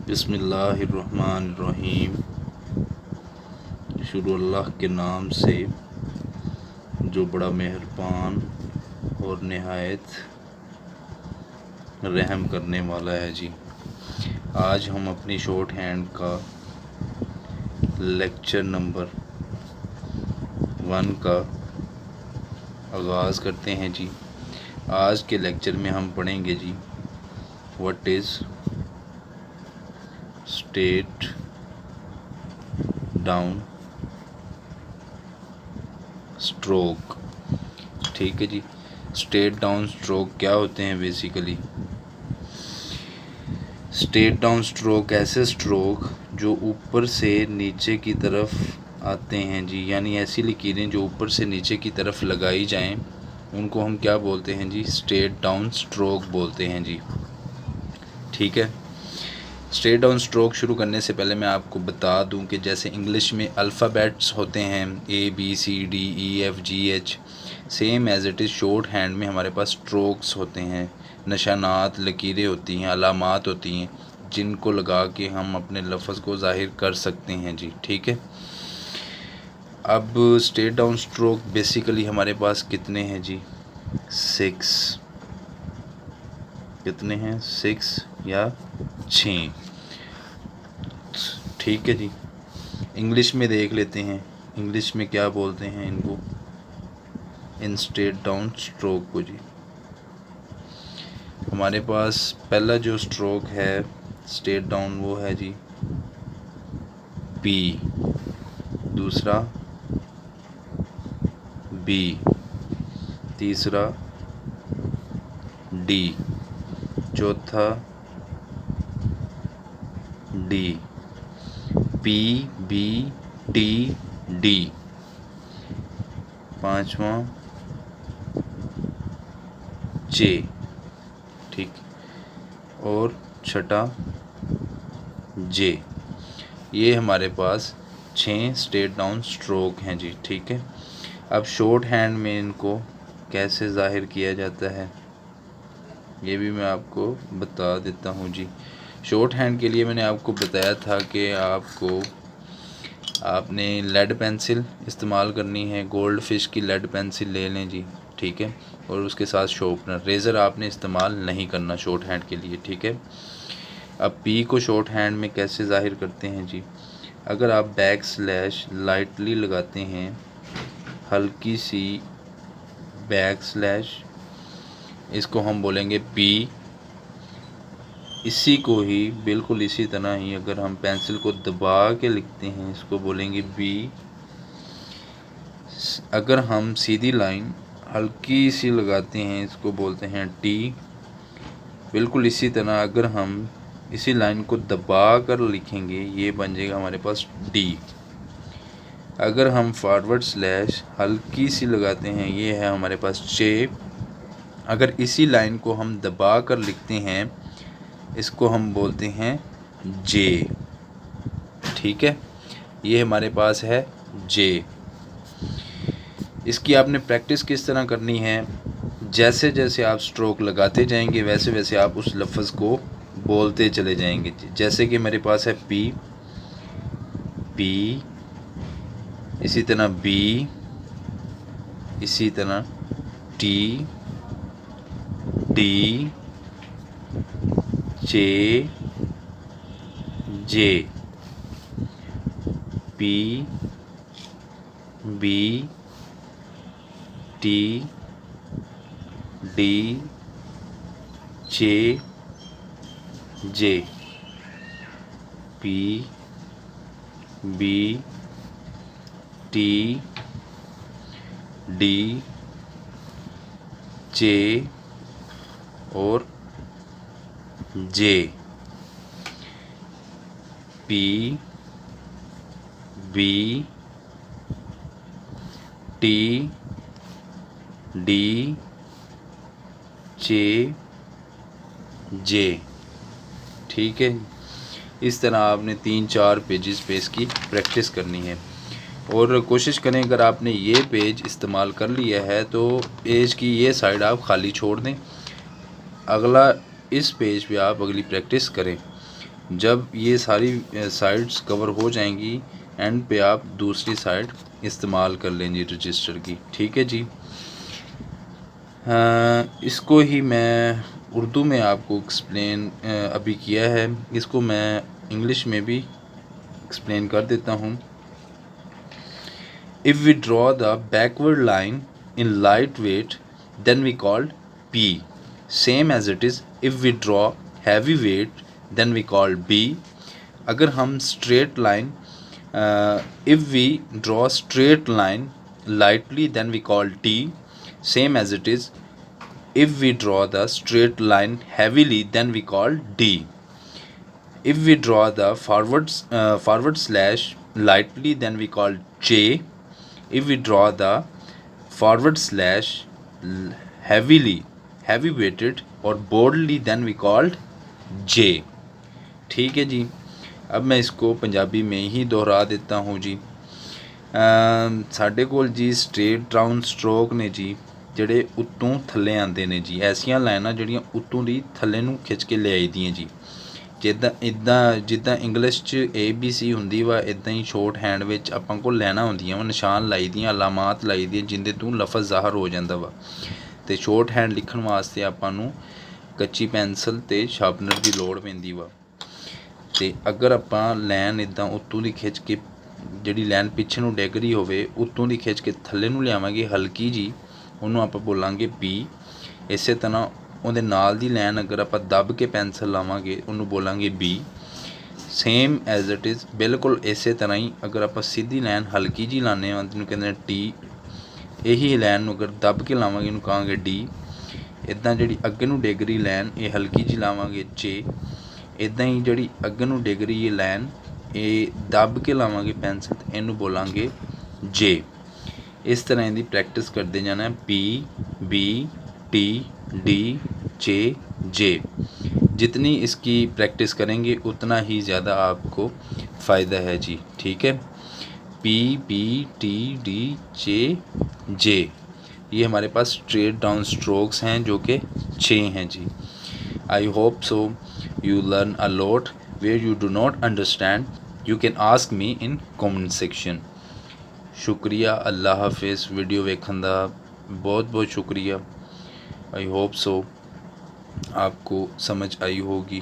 बिस्मिल्लाहिर्रहमानिर्रहीम। शुरू अल्लाह के नाम से जो बड़ा मेहरबान और नहायत रहम करने वाला है जी। आज हम अपनी शॉर्ट हैंड का लेक्चर नंबर 1 का आगाज़ करते हैं जी। आज के लेक्चर में हम पढ़ेंगे जी what is straight down stroke. ठीक है जी। स्ट्रेट डाउन स्ट्रोक क्या होते हैं? बेसिकली स्ट्रेट डाउन स्ट्रोक ऐसे स्ट्रोक जो ऊपर से नीचे की तरफ आते हैं जी, यानी ऐसी लकीरें जो ऊपर से नीचे की तरफ लगाई जाएं उनको हम क्या बोलते हैं जी? स्ट्रेट डाउन स्ट्रोक बोलते हैं जी। ठीक है। स्ट्रेट डाउन स्ट्रोक शुरू करने से पहले मैं आपको बता दूं कि जैसे इंग्लिश में अल्फ़ाबेट्स होते हैं ABCDEFGH, same as it is short hand में हमारे पास स्ट्रोक्स होते हैं, निशानात, लकीरें होती हैं, अलामात होती हैं जिनको लगा के हम अपने लफ्ज़ को ज़ाहिर कर सकते हैं जी। ठीक है। अब स्ट्रेट डाउन स्ट्रोक बेसिकली हमारे पास कितने हैं जी? 6। कितने हैं? 6 या 6। ठीक है जी। इंग्लिश में देख लेते हैं, इंग्लिश में क्या बोलते हैं इनको, इन स्ट्रेट डाउन स्ट्रोक को जी। हमारे पास पहला जो स्ट्रोक है स्ट्रेट डाउन वो है जी P, दूसरा B, तीसरा D, चौथा D, P B T D, पांचवा J। ठीक। और छठा J। ये हमारे पास 6 स्ट्रेट डाउन स्ट्रोक हैं जी। ठीक है। अब शॉर्ट हैंड में इनको कैसे ज़ाहिर किया जाता है ये भी मैं आपको बता देता हूँ जी। शॉर्ट हैंड के लिए मैंने आपको बताया था कि आपने लेड पेंसिल इस्तेमाल करनी है, गोल्ड फिश की लेड पेंसिल ले लें जी। ठीक है। और उसके साथ शॉर्पनर, रेज़र आपने इस्तेमाल नहीं करना शॉर्ट हैंड के लिए। ठीक है। अब पी को शॉर्ट हैंड में कैसे ज़ाहिर करते हैं जी? अगर आप बैक स्लैश लाइटली लगाते हैं, हल्की सी बैक स्लैश, इसको हम बोलेंगे पी। इसी को ही बिल्कुल इसी तरह ही अगर हम पेंसिल को दबा के लिखते हैं इसको बोलेंगे बी। अगर हम सीधी लाइन हल्की सी लगाते हैं इसको बोलते हैं टी। बिल्कुल इसी तरह अगर हम इसी लाइन को दबा कर लिखेंगे ये बन जाएगा हमारे पास डी। अगर हम फॉरवर्ड स्लैश हल्की सी लगाते हैं ये है हमारे पास जे। अगर इसी लाइन को हम दबा कर लिखते हैं इसको हम बोलते हैं जे। ठीक है। ये हमारे पास है जे। इसकी आपने प्रैक्टिस किस तरह करनी है? जैसे जैसे आप स्ट्रोक लगाते जाएंगे वैसे वैसे आप उस लफ्ज़ को बोलते चले जाएंगे। जैसे कि मेरे पास है पी, पी, इसी तरह बी, इसी तरह टी, डी, जे, जे, पी, बी, टी, डी, जे, जे, पी, बी, टी, डी, जे और जे, पी, बी, टी, डी, जे, जे। ठीक है। इस तरह आपने 3-4 पेजेस पे इसकी प्रैक्टिस करनी है और कोशिश करें अगर आपने ये पेज इस्तेमाल कर लिया है तो पेज की ये साइड आप खाली छोड़ दें, अगला इस पेज पे आप अगली प्रैक्टिस करें। जब ये सारी साइड्स कवर हो जाएंगी एंड पे आप दूसरी साइड इस्तेमाल कर लें जी रजिस्टर की। ठीक है जी। इसको ही मैं उर्दू में आपको एक्सप्लेन अभी किया है, इसको मैं इंग्लिश में भी एक्सप्लेन कर देता हूँ। If we draw the backward line in light weight, then we called P. Same as it is, if we draw heavy weight, then we call B. अगर हम straight line, if we draw straight line lightly, then we call T. Same as it is, if we draw the straight line heavily, then we call D. If we draw the forward slash lightly, then we call J. If we draw the forward slash heavy weighted or boldly, then we called J. ठीक है जी। अब मैं इसको पंजाबी में ही दोहरा देता हूँ जी। साढ़े कोल जी स्ट्रेट राउंड स्ट्रोक ने जी ਜਿਹੜੇ ਉੱਤੋਂ ਥੱਲੇ ਆਉਂਦੇ ਨੇ ਜੀ, ਐਸੀਆਂ ਲਾਈਨਾਂ ਜਿਹੜੀਆਂ ਉੱਤੋਂ ਦੀ ਥੱਲੇ ਨੂੰ ਖਿੱਚ ਕੇ ਲਿਆਈ ਦੀਆਂ ਜੀ। ਜਿੱਦਾਂ ਇੰਗਲਿਸ਼ 'ਚ ABC ਹੁੰਦੀ ਵਾ, ਇੱਦਾਂ ਹੀ ਸ਼ੋਰਟ ਹੈਂਡ ਵਿੱਚ ਆਪਾਂ ਕੋਲ ਲਾਈਨਾਂ ਹੁੰਦੀਆਂ ਵਾ, ਨਿਸ਼ਾਨ ਲਾਈ ਦੀਆਂ, ਅਲਾਮਾਤ ਲਾਈ ਦੀਆਂ, ਜਿੰਦੇ ਤੋਂ ਲਫ਼ਜ਼ ਜ਼ਾਹਰ ਹੋ ਜਾਂਦਾ ਵਾ। ਅਤੇ ਸ਼ੋਰਟ ਹੈਂਡ ਲਿਖਣ ਵਾਸਤੇ ਆਪਾਂ ਨੂੰ ਕੱਚੀ ਪੈਨਸਲ ਅਤੇ ਸ਼ਾਰਪਨਰ ਦੀ ਲੋੜ ਪੈਂਦੀ ਵਾ। ਅਤੇ ਅਗਰ ਆਪਾਂ ਲਾਈਨ ਇੱਦਾਂ ਉੱਤੋਂ ਦੀ ਖਿੱਚ ਕੇ, ਜਿਹੜੀ ਲਾਈਨ ਪਿੱਛੇ ਨੂੰ ਡਿੱਗ ਰਹੀ ਹੋਵੇ, ਉੱਤੋਂ ਦੀ ਖਿੱਚ ਕੇ ਥੱਲੇ ਨੂੰ ਲਿਆਵਾਂਗੇ ਹਲਕੀ ਜੀ, ਉਹਨੂੰ ਆਪਾਂ ਬੋਲਾਂਗੇ B। ਇਸੇ ਤਰ੍ਹਾਂ ਉਹਦੇ ਨਾਲ ਦੀ ਲਾਈਨ ਅਗਰ ਆਪਾਂ ਦੱਬ ਕੇ ਪੈਨਸਲ ਲਾਵਾਂਗੇ, ਉਹਨੂੰ ਬੋਲਾਂਗੇ B। Same as it is, ਬਿਲਕੁਲ ਇਸੇ ਤਰ੍ਹਾਂ ਹੀ ਅਗਰ ਆਪਾਂ ਸਿੱਧੀ ਲਾਈਨ ਹਲਕੀ ਜੀ ਲਾਉਂਦੇ ਹਾਂ, ਜਿਹਨੂੰ ਕਹਿੰਦੇ ਨੇ T, ਇਹੀ ਲਾਈਨ ਨੂੰ ਅਗਰ ਦੱਬ ਕੇ ਲਾਵਾਂਗੇ, ਇਹਨੂੰ ਕਹਾਂਗੇ D। ਇੱਦਾਂ ਜਿਹੜੀ ਅੱਗੇ ਨੂੰ ਡਿੱਗ ਰਹੀ ਲਾਈਨ, ਇਹ ਹਲਕੀ ਜੀ ਲਾਵਾਂਗੇ J। ਇੱਦਾਂ ਹੀ ਜਿਹੜੀ ਅੱਗੇ ਨੂੰ ਡਿੱਗ ਰਹੀ ਇਹ ਲਾਈਨ, ਇਹ ਦੱਬ ਕੇ ਲਾਵਾਂਗੇ ਪੈਨਸਲ, ਇਹਨੂੰ ਬੋਲਾਂਗੇ J। इस तरह इनकी प्रैक्टिस करते जाना है, P B T D J J। जितनी इसकी प्रैक्टिस करेंगे उतना ही ज़्यादा आपको फ़ायदा है जी। ठीक है, P B T D J J, ये हमारे पास स्ट्रेट डाउन स्ट्रोक्स हैं जो कि 6 हैं जी। I hope so you learn a lot. Where you do not understand you can ask me in comment section. शुक्रिया, अल्लाह हाफिज़। वीडियो वेखन दा बहुत बहुत शुक्रिया। आई होप सो आपको समझ आई होगी।